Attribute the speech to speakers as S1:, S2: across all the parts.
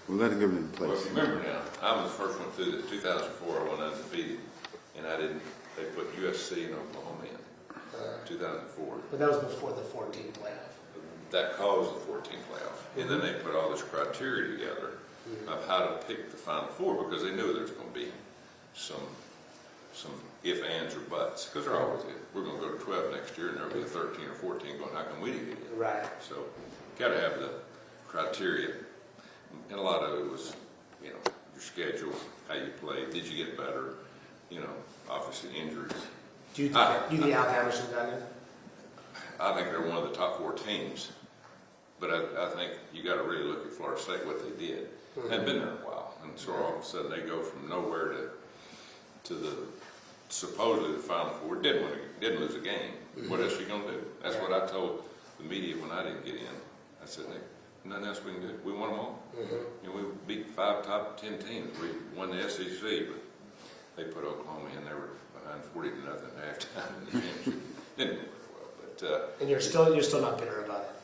S1: Well, let it give it in
S2: Well,
S1: place.
S2: remember now, I was the first one through the 2004, I went undefeated, and I didn't, they put USC and Oklahoma in, 2004.
S3: But that was before the 14 playoff.
S2: That caused the 14 playoff. And then they put all this criteria together of how to pick the Final Four, because they knew there was going to be some if, ands, or buts, because there always is. We're going to go to 12 next year, and there'll be a 13 or 14 going, how come we didn't get it?
S3: Right.
S2: So, got to have the criteria. And a lot of it was, you know, your schedule, how you play, did you get better, you know, obviously injuries.
S3: Do you think Alabama should have done it?
S2: I think they're one of the top 4 teams, but I think you got to really look at Florida State, what they did. They've been there a while, and so all of a sudden they go from nowhere to the supposedly the Final Four. Didn't lose a game. What else are you gonna do? That's what I told the media when I didn't get in. I said, hey, nothing else we can do. We won them all. You know, we beat 5 top 10 teams. We won the SEC, but they put Oklahoma in. They were behind 40 to nothing at halftime in the championship. Didn't work well, but
S3: And you're still not bitter about it.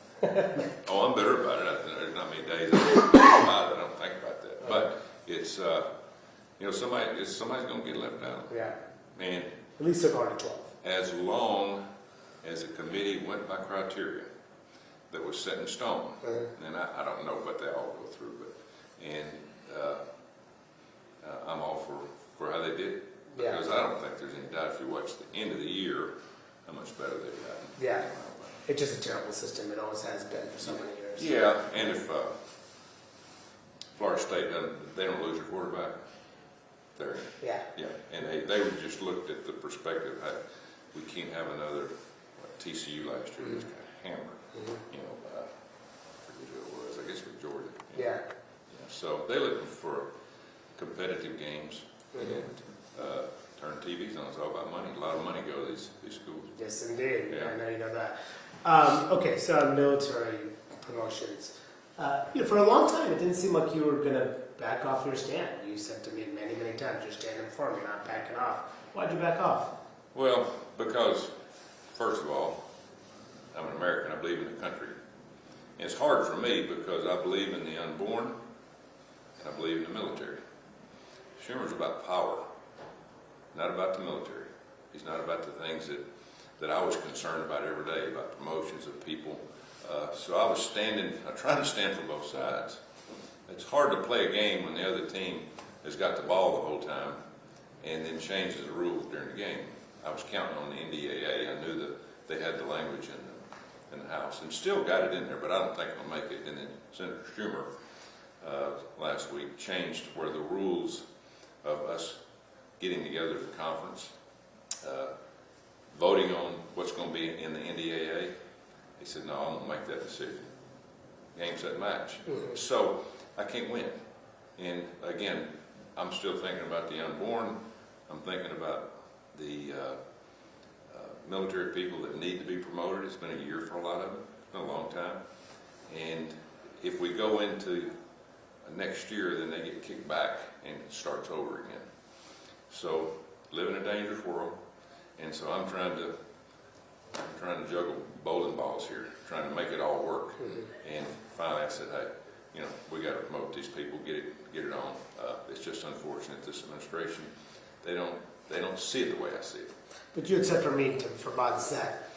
S2: oh, I'm bitter about it. There's not many days I don't think about that. But it's you know, somebody's going to get left out.
S3: Yeah.
S2: And
S3: At least they're going to 12.
S2: as long as the committee went by criteria that was set in stone, and I don't know what they all go through, but I'm all for how they did it, because I don't think there's any doubt if you watch the end of the year how much better they've gotten.
S3: Yeah. It's just a terrible system. It always has been for so many years.
S2: Yeah, and if Florida State they don't lose their quarterback, they're in.
S3: Yeah.
S2: Yeah, and they just looked at the perspective, hey, we can't have another TCU last year just got hammered. You know, I forget who it was. I guess it was Georgia.
S3: Yeah.
S2: So they're looking for competitive games and turn TVs on. It's all about money. A lot of money go to these schools.
S3: Yes, indeed.
S2: Yeah.
S3: I know you know that. Okay, so on military promotions. You know, for a long time, it didn't seem like you were going to back off your stand. You said to me many, many times, you're standing firm, you're not backing off. Why'd you back off?
S2: Well, because, first of all, I'm an American. I believe in the country. And it's hard for me because I believe in the unborn and I believe in the military. Schumer's about power, not about the military. He's not about the things that I was concerned about every day, about promotions of people. So I was trying to stand for both sides. It's hard to play a game when the other team has got the ball the whole time and then changes the rules during the game. I was counting on the NDAA. I knew that they had the language in the House and still got it in there, but I don't think it'll make it. And then Senator Schumer last week changed where the rules of us getting together as a conference, voting on what's going to be in the NDAA. He said, no, I'm going to make that decision. Game, set, match. So I can't win. And again, I'm still thinking about the unborn. I'm thinking about the military people that need to be promoted. It's been a year for a lot of them. It's been a long time. And if we go into next year, then they get kicked back and it starts over again. So live in a dangerous world. And so I'm trying to juggle bowling balls here, trying to make it all work. And finally I said, hey, you know, we got to promote these people, get it on. It's just unfortunate this administration, they don't see it the way I see it.
S3: But you had said for Bob that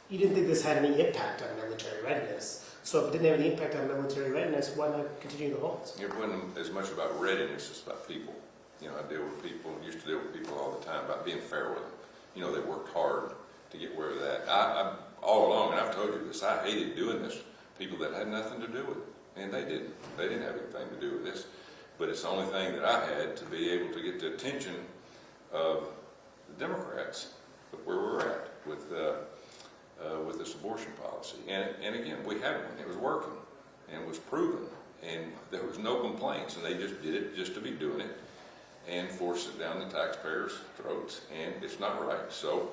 S3: you didn't think this had any impact on military readiness. So if it didn't have any impact on military readiness, why not continue the holds?
S2: It wasn't as much about readiness as about people. You know, I deal with people, used to deal with people all the time about being fair with them. You know, they worked hard to get where they're at. I all along, and I've told you this, I hated doing this. People that had nothing to do with it, and they didn't. They didn't have anything to do with this. But it's the only thing that I had to be able to get the attention of the Democrats of where we're at with this abortion policy. And again, we had one. It was working, and it was proven, and there was no complaints, and they just did it just to be doing it and force it down the taxpayers' throats, and it's not right. So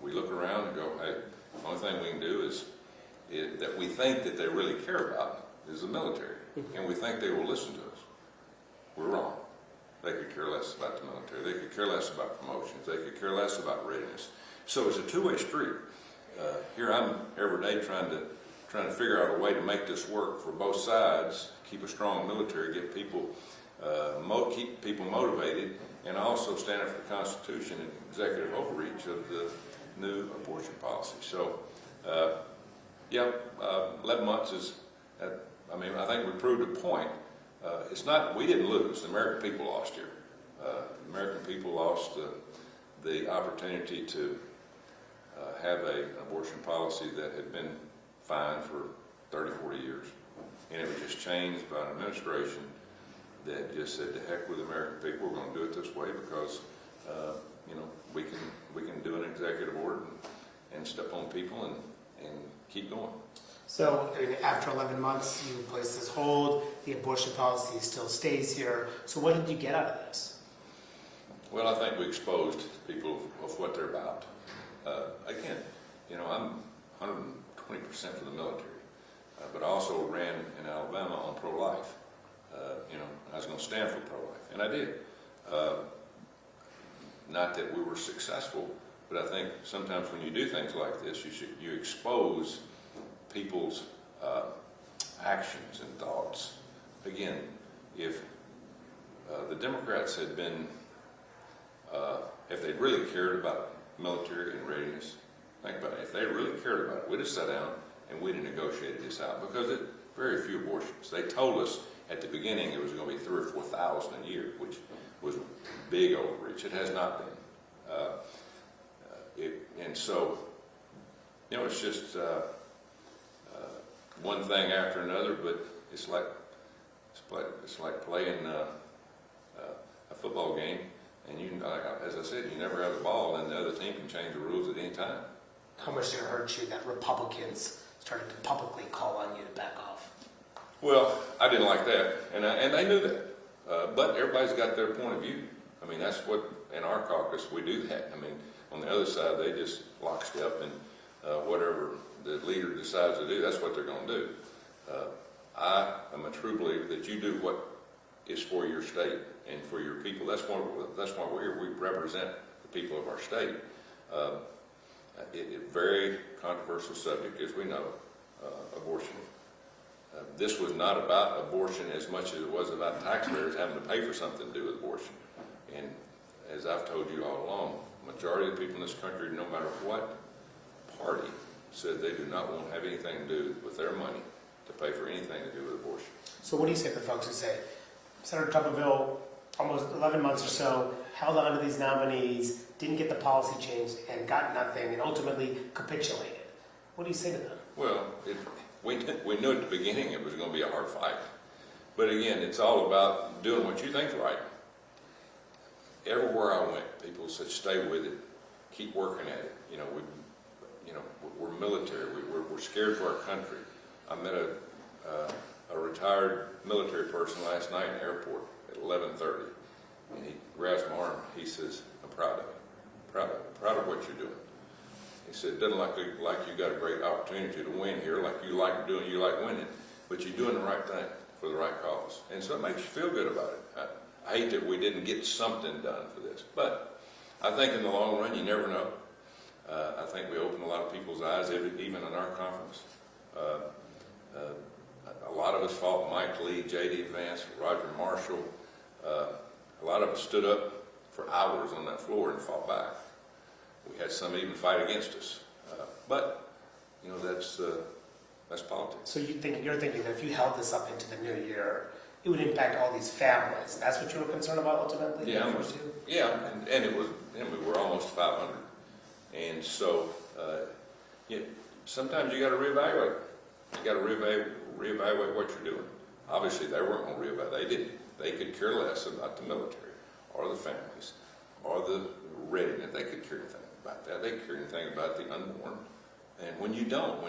S2: we look around and go, hey, the only thing we can do is that we think that they really care about is the military, and we think they will listen to us. We're wrong. They could care less about the military. They could care less about promotions. They could care less about readiness. So it's a two-way street. Here I'm every day trying to trying to figure out a way to make this work for both sides, keep a strong military, get people, keep people motivated, and also stand up for the Constitution and executive overreach of the new abortion policy. So, 11 months is, I think we proved a point. It's not, we didn't lose, the American people lost here. The American people lost the opportunity to have an abortion policy that had been fine for 30, 40 years. And it was just changed by an administration that just said, to heck with the American people, we're going to do it this way because, we can do an executive order and step on people and keep going.
S3: So after 11 months, you place this hold, the abortion policy still stays here. So what did you get out of this?
S2: Well, I think we exposed people of what they're about. Again, I'm 120% for the military, but I also ran in Alabama on pro-life. I was going to stand for pro-life, and I did. Not that we were successful, but I think sometimes when you do things like this, you expose people's actions and thoughts. Again, if the Democrats had been, if they really cared about military and readiness, think about it. If they really cared about it, we'd have sat down and we'd have negotiated this out, because very few abortions. They told us at the beginning it was going to be 3,000 or 4,000 a year, which was big overreach. It has not been. And so, it's just one thing after another. But it's like playing a football game, and as I said, you never have the ball, and the other team can change the rules at any time.
S3: How much did it hurt you that Republicans started to publicly call on you to back off?
S2: Well, I didn't like that, and they knew that. But everybody's got their point of view. That's what, in our caucus, we do that. On the other side, they just lockstep, and whatever the leader decides to do, that's what they're going to do. I am a true believer that you do what is for your state and for your people. That's why we're here. We represent the people of our state. It's a very controversial subject, as we know, abortion. This was not about abortion as much as it was about taxpayers having to pay for something to do with abortion. And as I've told you all along, the majority of the people in this country, no matter what party, said they do not want to have anything to do with their money to pay for anything to do with abortion.
S3: So what do you say to the folks who say, Senator Tuberville, almost 11 months or so, held on to these nominees, didn't get the policy changed, and got nothing, and ultimately capitulated? What do you say to them?
S2: Well, we knew at the beginning it was going to be a hard fight. But again, it's all about doing what you think's right. Everywhere I went, people said, stay with it, keep working at it. We're military, we're scared for our country. I met a retired military person last night in the airport at 11:30, and he grabs my arm. He says, I'm proud of you, proud of what you're doing. He said, it doesn't look like you got a great opportunity to win here, like you like winning, but you're doing the right thing for the right cause. And so it makes you feel good about it. I hate that we didn't get something done for this, but I think in the long run, you never know. I think we opened a lot of people's eyes, even in our conference. A lot of us fought Mike Lee, J.D. Vance, Roger Marshall. A lot of us stood up for hours on that floor and fought back. We had some even fight against us. But that's politics. So
S3: you're thinking that if you held this up into the new year, it would impact all these families. That's what you were concerned about ultimately?
S2: Yeah, and we were almost 500. And so sometimes you got to reevaluate. You got to reevaluate what you're doing. Obviously, they weren't going to reevaluate. They didn't. They could care less about the military or the families or the readiness. They could care anything about that. They could care anything about the unborn. And when you don't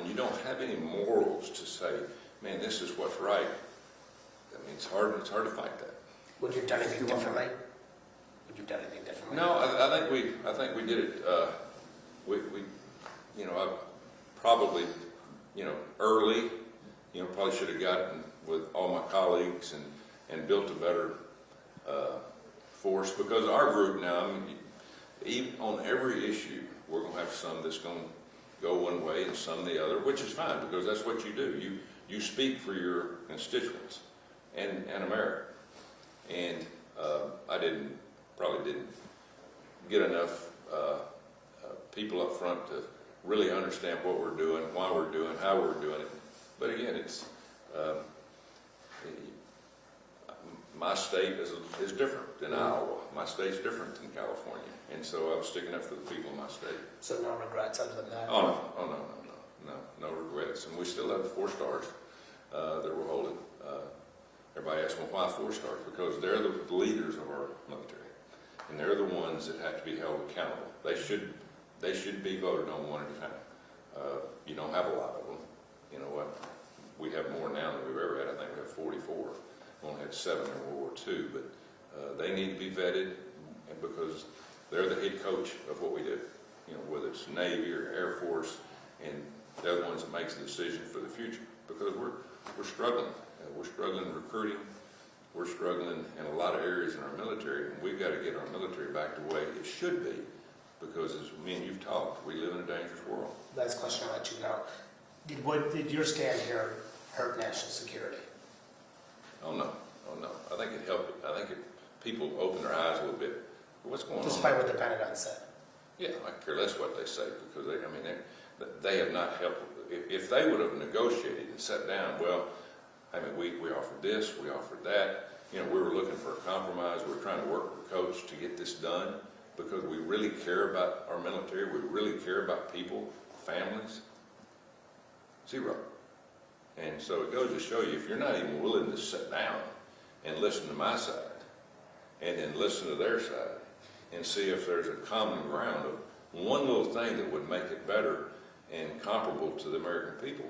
S2: have any morals to say, man, this is what's right, it's hard to fight that.
S3: Would you have done anything differently?
S2: No, I think we did it. I probably, early, probably should have gotten with all my colleagues and built a better force, because our group now, even on every issue, we're going to have some that's going go one way and some the other, which is fine, because that's what you do. You speak for your constituents and America. And I probably didn't get enough people up front to really understand what we're doing, why we're doing, how we're doing it. But again, it's my state is different than Iowa. My state's different than California, and so I'm sticking up for the people in my state.
S3: So no regrets other than that?
S2: Oh no regrets. And we still have the 4 stars that we're holding. Everybody asks, well, why 4 stars? Because they're the leaders of our military, and they're the ones that have to be held accountable. They should be voted on one at a time. You don't have a lot of them. You know what? We have more now than we've ever had. I think we have 44. We only had 7 in World War II, but they need to be vetted, and because they're the head coach of what we do. You know, whether it's Navy or Air Force, and they're the ones that makes the decision for the future. Because we're struggling. We're struggling recruiting. We're struggling in a lot of areas in our military, and we've got to get our military back the way it should be. Because as me and you've talked, we live in a dangerous world.
S3: Last question, I'll let you know. Did your stand here hurt national security?
S2: Oh no. I think it helped. I think people open their eyes a little bit. What's going on?
S3: Despite what the Pentagon said.
S2: Yeah, I care less what they say, because they have not helped. If they would have negotiated and sat down, well, I mean, we offered this, we offered that. You know, we were looking for a compromise. We were trying to work with the coach to get this done, because we really care about our military. We really care about people, families. 0. And so it goes to show you, if you're not even willing to sit down and listen to my side, and then listen to their side, and see if there's a common ground of one little thing that would make it better and comparable to the American people,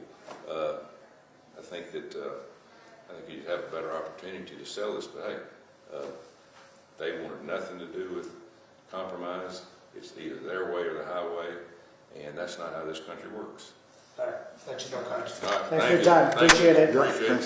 S2: I think you'd have a better opportunity to sell this. But hey, they wanted nothing to do with compromise. It's either their way or the highway, and that's not how this country works.
S3: All right, let you know, Coach.
S2: All right,
S3: Thanks for your time. Appreciate it.
S2: Appreciate it.